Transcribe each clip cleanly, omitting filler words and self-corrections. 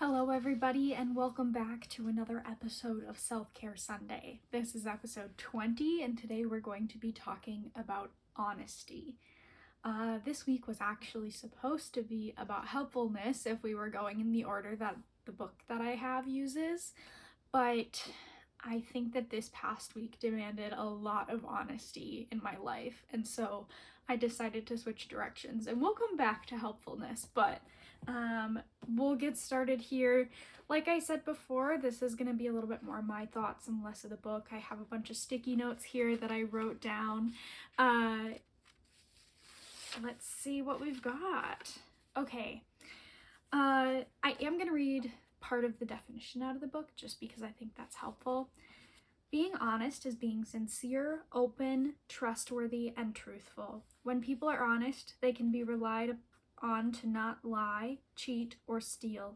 Hello everybody and welcome back to another episode of Self-Care Sunday. This is episode 20 and today we're going to be talking about honesty. This week was actually supposed to be about helpfulness if we were going in the order that the book that I have uses, but I think that this past week demanded a lot of honesty in my life, and so I decided to switch directions, and we'll come back to helpfulness, but we'll get started here. Like I said before, this is going to be a little bit more my thoughts and less of the book. I have a bunch of sticky notes here that I wrote down. Let's see what we've got. Okay. I am going to read part of the definition out of the book just because I think that's helpful. Being honest is being sincere, open, trustworthy, and truthful. When people are honest, they can be relied on to not lie, cheat, or steal.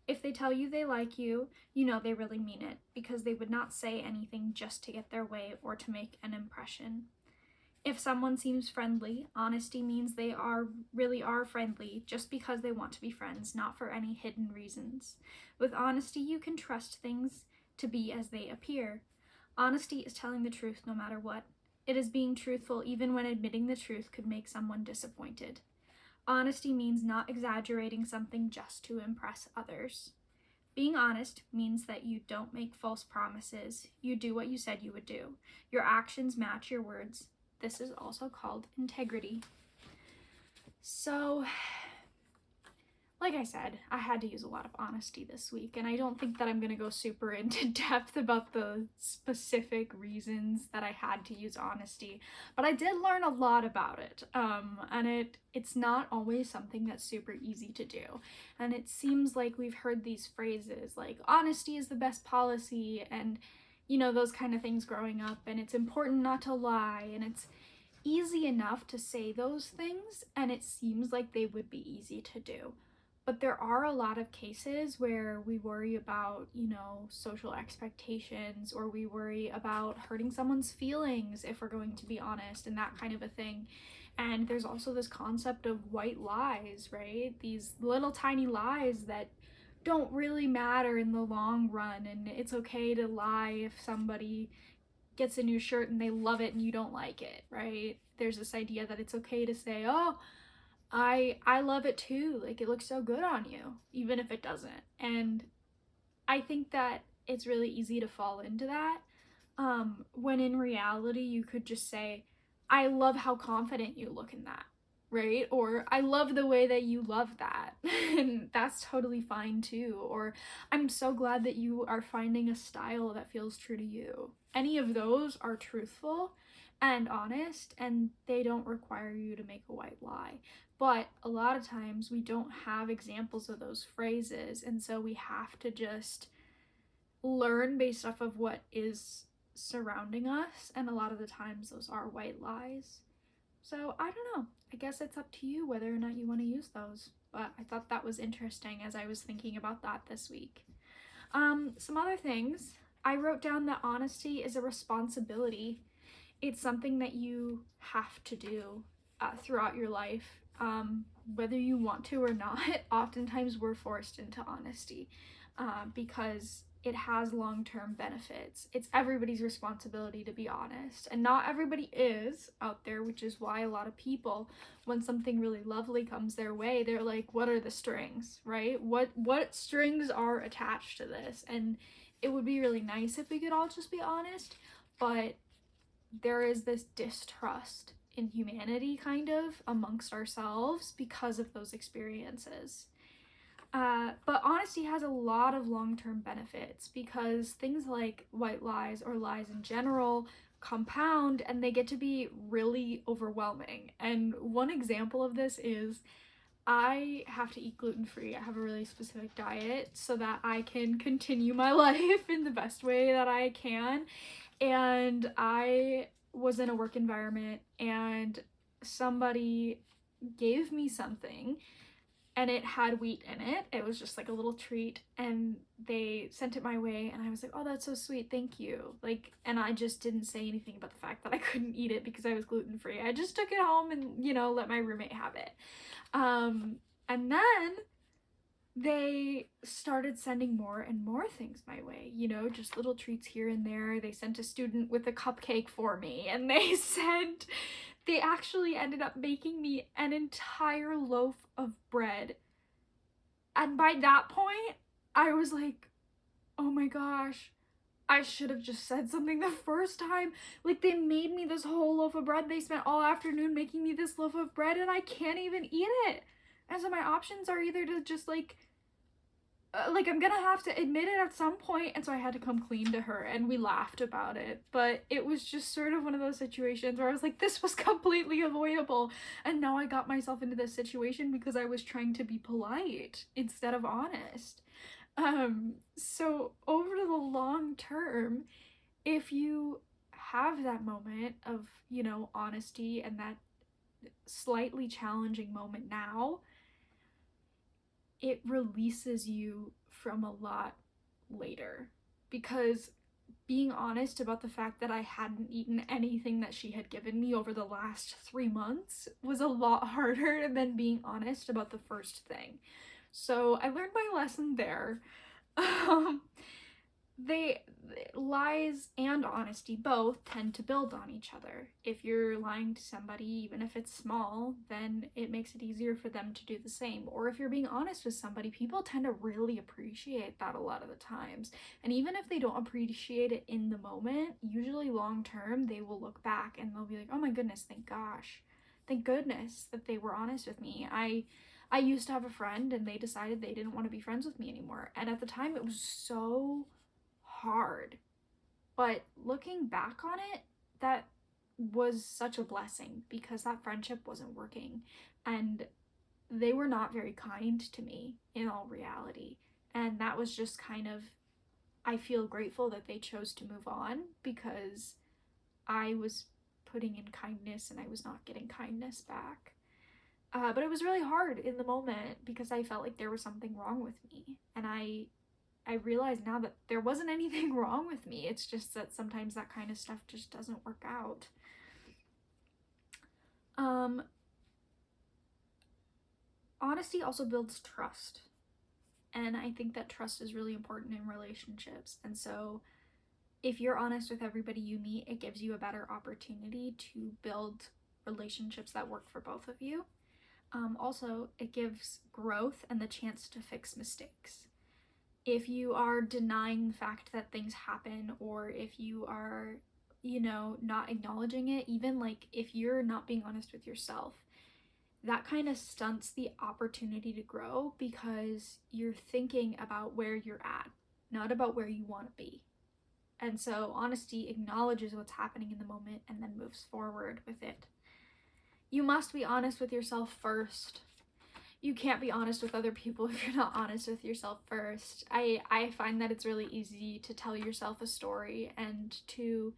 If they tell you they like you, you know they really mean it, because they would not say anything just to get their way or to make an impression. If someone seems friendly, honesty means they really are friendly just because they want to be friends, not for any hidden reasons. With honesty, you can trust things to be as they appear. Honesty is telling the truth no matter what. It is being truthful even when admitting the truth could make someone disappointed. Honesty means not exaggerating something just to impress others. Being honest means that you don't make false promises. You do what you said you would do. Your actions match your words. This is also called integrity. So, like I said, I had to use a lot of honesty this week, and I don't think that I'm going to go super into depth about the specific reasons that I had to use honesty, but I did learn a lot about it, and it's not always something that's super easy to do, and it seems like we've heard these phrases like honesty is the best policy, and you know, those kind of things growing up, and it's important not to lie, and it's easy enough to say those things, and it seems like they would be easy to do. But there are a lot of cases where we worry about, you know, social expectations, or we worry about hurting someone's feelings if we're going to be honest, and that kind of a thing. And there's also this concept of white lies, right? These little tiny lies that don't really matter in the long run, and it's okay to lie if somebody gets a new shirt and they love it and you don't like it, right? There's this idea that it's okay to say, oh, I love it too, like it looks so good on you, even if it doesn't. And I think that it's really easy to fall into that, when in reality you could just say, I love how confident you look in that, right? Or I love the way that you love that, and that's totally fine too. Or I'm so glad that you are finding a style that feels true to you. Any of those are truthful and honest, and they don't require you to make a white lie. But a lot of times we don't have examples of those phrases, and so we have to just learn based off of what is surrounding us, and a lot of the times those are white lies. So I don't know, I guess it's up to you whether or not you want to use those, but I thought that was interesting as I was thinking about that this week. Some other things, I wrote down that honesty is a responsibility. It's something that you have to do throughout your life, whether you want to or not. Oftentimes we're forced into honesty because it has long-term benefits. It's everybody's responsibility to be honest, and not everybody is out there, which is why a lot of people, when something really lovely comes their way, they're like, what are the strings, right? What strings are attached to this? And it would be really nice if we could all just be honest, but there is this distrust in humanity kind of amongst ourselves because of those experiences. But honesty has a lot of long-term benefits because things like white lies or lies in general compound, and they get to be really overwhelming. And one example of this is I have to eat gluten-free. I have a really specific diet so that I can continue my life in the best way that I can. And I was in a work environment and somebody gave me something and it had wheat in it. It was just like a little treat, and they sent it my way, and I was like, oh, that's so sweet, thank you. Like, and I just didn't say anything about the fact that I couldn't eat it because I was gluten-free. I just took it home and, you know, let my roommate have it. And then they started sending more and more things my way, you know, just little treats here and there. They sent a student with a cupcake for me, and they actually ended up making me an entire loaf of bread. And by that point, I was like, oh my gosh, I should have just said something the first time. Like, they made me this whole loaf of bread. They spent all afternoon making me this loaf of bread, and I can't even eat it. And so my options are either to just I'm gonna have to admit it at some point. And so I had to come clean to her, and we laughed about it. But it was just sort of one of those situations where I was like, this was completely avoidable, and now I got myself into this situation because I was trying to be polite instead of honest. So over the long term, if you have that moment of, you know, honesty and that slightly challenging moment now, it releases you from a lot later. Because being honest about the fact that I hadn't eaten anything that she had given me over the last 3 months was a lot harder than being honest about the first thing. So I learned my lesson there. Lies and honesty both tend to build on each other. If you're lying to somebody, even if it's small, then it makes it easier for them to do the same. Or if you're being honest with somebody, people tend to really appreciate that a lot of the times. And even if they don't appreciate it in the moment, usually long term, they will look back and they'll be like, oh my goodness, thank goodness that they were honest with me. I used to have a friend, and they decided they didn't want to be friends with me anymore. And at the time, it was so hard. But looking back on it, that was such a blessing, because that friendship wasn't working. And they were not very kind to me in all reality. And that was just kind of, I feel grateful that they chose to move on, because I was putting in kindness and I was not getting kindness back. But it was really hard in the moment because I felt like there was something wrong with me. And I realize now that there wasn't anything wrong with me. It's just that sometimes that kind of stuff just doesn't work out. Honesty also builds trust. And I think that trust is really important in relationships. And so if you're honest with everybody you meet, it gives you a better opportunity to build relationships that work for both of you. Also, it gives growth and the chance to fix mistakes. If you are denying the fact that things happen, or if you are, you know, not acknowledging it, even like if you're not being honest with yourself, that kind of stunts the opportunity to grow, because you're thinking about where you're at, not about where you want to be. And so honesty acknowledges what's happening in the moment and then moves forward with it. You must be honest with yourself first. You can't be honest with other people if you're not honest with yourself first. I find that it's really easy to tell yourself a story and to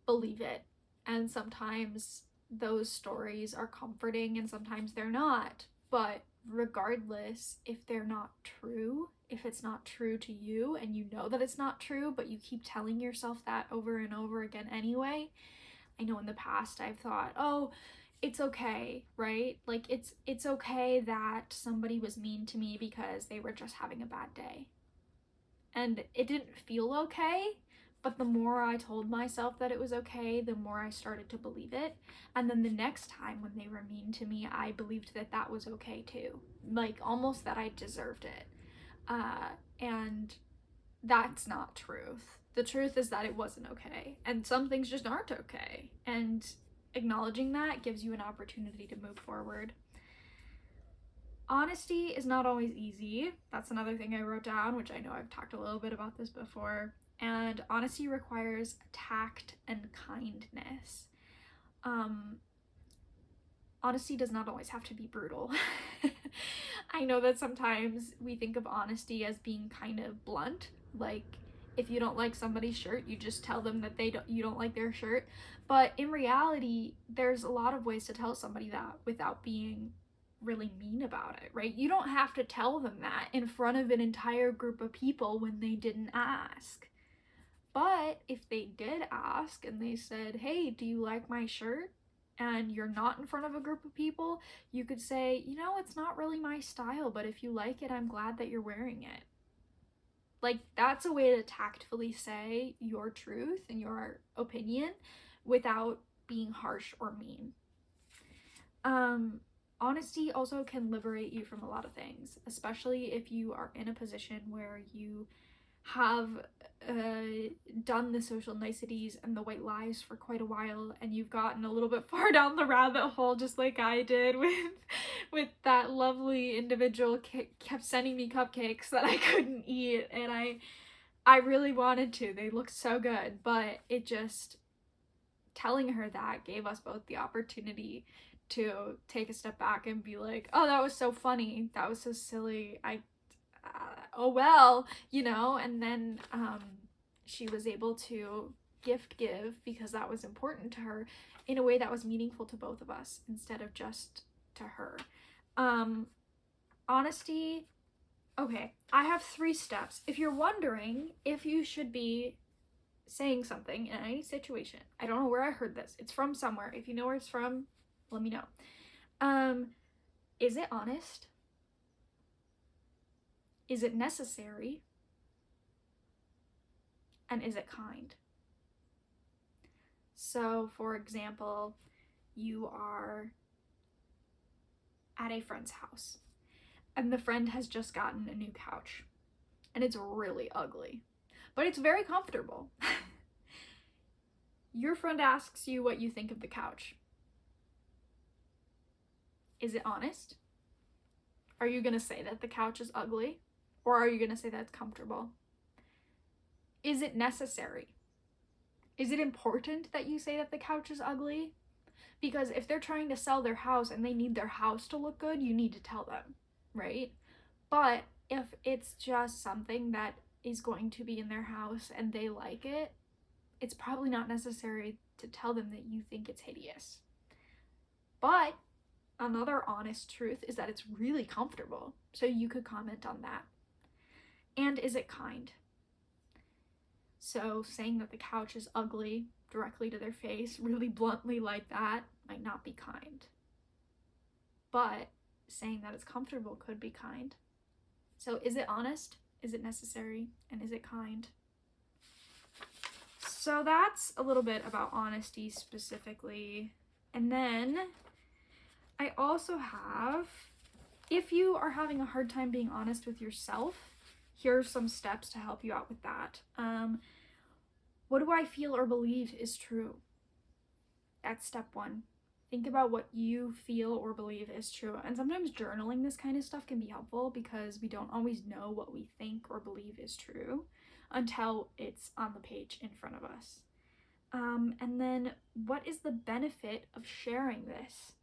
believe it. And sometimes those stories are comforting and sometimes they're not. But regardless, if they're not true, if it's not true to you and you know that it's not true, but you keep telling yourself that over and over again anyway. I know in the past I've thought, oh, it's okay, right? Like it's okay that somebody was mean to me because they were just having a bad day. And it didn't feel okay, but the more I told myself that it was okay, the more I started to believe it. And then the next time when they were mean to me, I believed that that was okay too. Like almost that I deserved it. And that's not truth. The truth is that it wasn't okay. And some things just aren't okay. And acknowledging that gives you an opportunity to move forward. Honesty is not always easy. That's another thing I wrote down, which I know I've talked a little bit about this before. And honesty requires tact and kindness. Honesty does not always have to be brutal. I know that sometimes we think of honesty as being kind of blunt, like if you don't like somebody's shirt, you just tell them that you don't like their shirt. But in reality, there's a lot of ways to tell somebody that without being really mean about it, right? You don't have to tell them that in front of an entire group of people when they didn't ask. But if they did ask and they said, hey, do you like my shirt? and you're not in front of a group of people, you could say, you know, it's not really my style, but if you like it, I'm glad that you're wearing it. Like, that's a way to tactfully say your truth and your opinion without being harsh or mean. Honesty also can liberate you from a lot of things, especially if you are in a position where you have done the social niceties and the white lies for quite a while, and you've gotten a little bit far down the rabbit hole, just like I did with that lovely individual kept sending me cupcakes that I couldn't eat, and I really wanted to. They looked so good, but it just, telling her that gave us both the opportunity to take a step back and be like, oh, that was so funny, that was so silly, oh well, you know. And then she was able to give because that was important to her in a way that was meaningful to both of us instead of just to her. Honesty. Okay, I have 3 steps. If you're wondering if you should be saying something in any situation, I don't know where I heard this, it's from somewhere. If you know where it's from, let me know. Is it honest? Is it necessary? And is it kind? So, for example, you are at a friend's house, and the friend has just gotten a new couch, and it's really ugly, but it's very comfortable. Your friend asks you what you think of the couch. Is it honest? Are you gonna say that the couch is ugly? Or are you gonna say that it's comfortable? Is it necessary? Is it important that you say that the couch is ugly? Because if they're trying to sell their house and they need their house to look good, you need to tell them, right? But if it's just something that is going to be in their house and they like it, it's probably not necessary to tell them that you think it's hideous. But another honest truth is that it's really comfortable, so you could comment on that. And is it kind? So saying that the couch is ugly directly to their face, really bluntly like that, might not be kind. But saying that it's comfortable could be kind. So is it honest? Is it necessary? And is it kind? So that's a little bit about honesty specifically. And then I also have, if you are having a hard time being honest with yourself, here's some steps to help you out with that. What do I feel or believe is true? That's step 1. Think about what you feel or believe is true. And sometimes journaling this kind of stuff can be helpful because we don't always know what we think or believe is true until it's on the page in front of us. And then, what is the benefit of sharing this?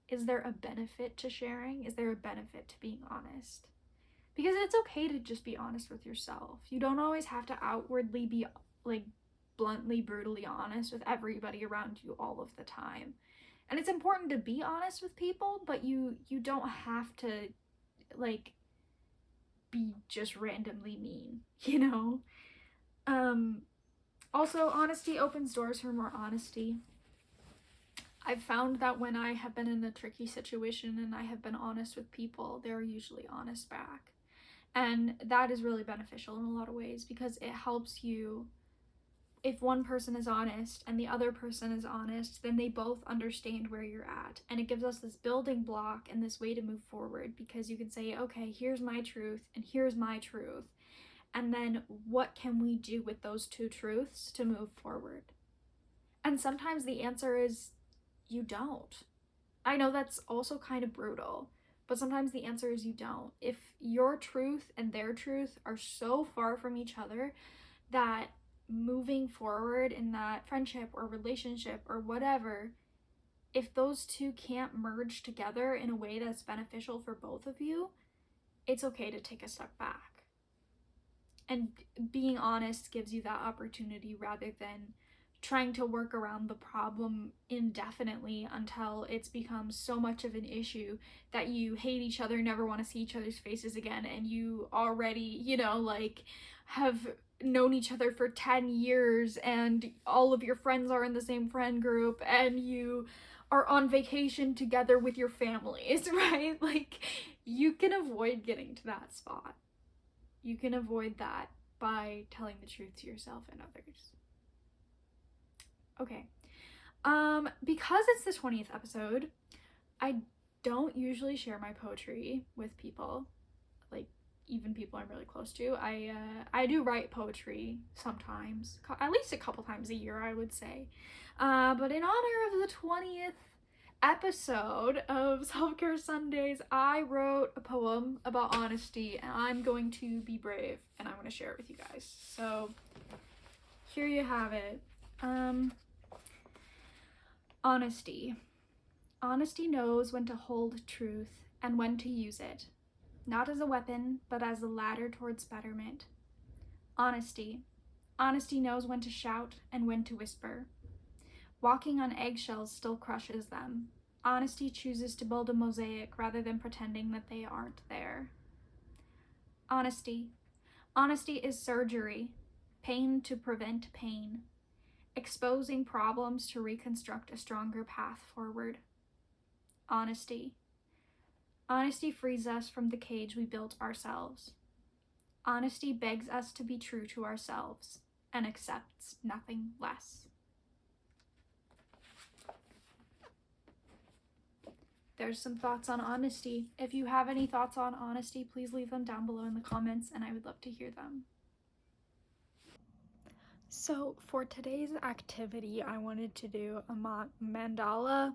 Is there a benefit to sharing? Is there a benefit to being honest? Because it's okay to just be honest with yourself. You don't always have to outwardly be like bluntly, brutally honest with everybody around you all of the time. And it's important to be honest with people, but you don't have to like be just randomly mean, you know? Also, honesty opens doors for more honesty. I've found that when I have been in a tricky situation and I have been honest with people, they're usually honest back. And that is really beneficial in a lot of ways because it helps you. If one person is honest and the other person is honest, then they both understand where you're at. And it gives us this building block and this way to move forward because you can say, okay, here's my truth and here's my truth. And then what can we do with those 2 truths to move forward? And sometimes the answer is you don't. I know that's also kind of brutal, but sometimes the answer is you don't. If your truth and their truth are so far from each other that moving forward in that friendship or relationship or whatever, if those 2 can't merge together in a way that's beneficial for both of you, it's okay to take a step back. And being honest gives you that opportunity rather than trying to work around the problem indefinitely until it's become so much of an issue that you hate each other, never want to see each other's faces again, and you already, like have known each other for 10 years and all of your friends are in the same friend group and you are on vacation together with your families, right? Like, you can avoid getting to that spot. You can avoid that by telling the truth to yourself and others. Okay. Because it's the 20th episode, I don't usually share my poetry with people, like even people I'm really close to. I do write poetry sometimes, at least a couple times a year, I would say. But in honor of the 20th episode of Self-Care Sundays, I wrote a poem about honesty, and I'm going to be brave and I'm going to share it with you guys. So here you have it. Honesty. Honesty knows when to hold truth and when to use it, not as a weapon, but as a ladder towards betterment. Honesty. Honesty knows when to shout and when to whisper. Walking on eggshells still crushes them. Honesty chooses to build a mosaic rather than pretending that they aren't there. Honesty. Honesty is surgery. Pain to prevent pain. Exposing problems to reconstruct a stronger path forward. Honesty. Honesty frees us from the cage we built ourselves. Honesty begs us to be true to ourselves and accepts nothing less. There's some thoughts on honesty. If you have any thoughts on honesty, please leave them down below in the comments and I would love to hear them. So for today's activity, I wanted to do a mandala.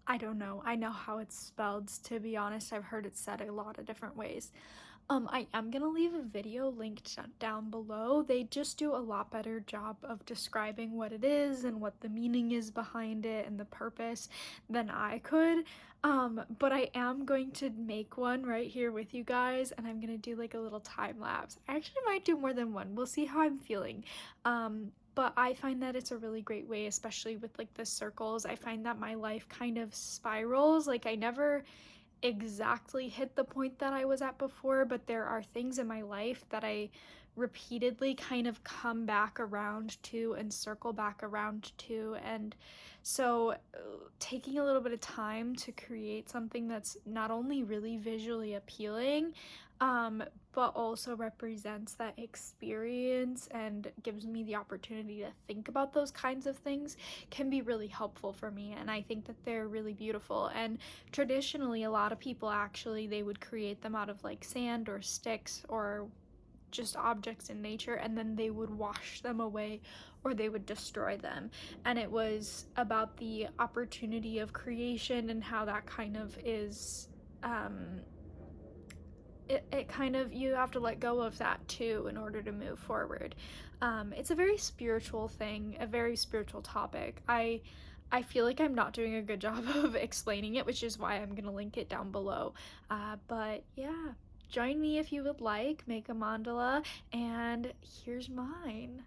I don't know. I know how it's spelled, to be honest. I've heard it said a lot of different ways. I am gonna leave a video linked down below. They just do a lot better job of describing what it is and what the meaning is behind it and the purpose than I could. But I am going to make one right here with you guys, and I'm gonna do like a little time lapse. I actually might do more than one. We'll see how I'm feeling. But I find that it's a really great way, especially with like the circles. I find that my life kind of spirals. Like, I never exactly hit the point that I was at before, but there are things in my life that I repeatedly kind of come back around to and circle back around to. And so taking a little bit of time to create something that's not only really visually appealing, but also represents that experience and gives me the opportunity to think about those kinds of things can be really helpful for me. And I think that they're really beautiful. And traditionally, a lot of people actually, they would create them out of like sand or sticks or just objects in nature, and then they would wash them away or they would destroy them. And it was about the opportunity of creation and how that kind of is it kind of, you have to let go of that too in order to move forward. It's a very spiritual thing, a very spiritual topic. I feel like I'm not doing a good job of explaining it, which is why I'm gonna link it down below. But yeah, join me if you would like, make a mandala, and here's mine.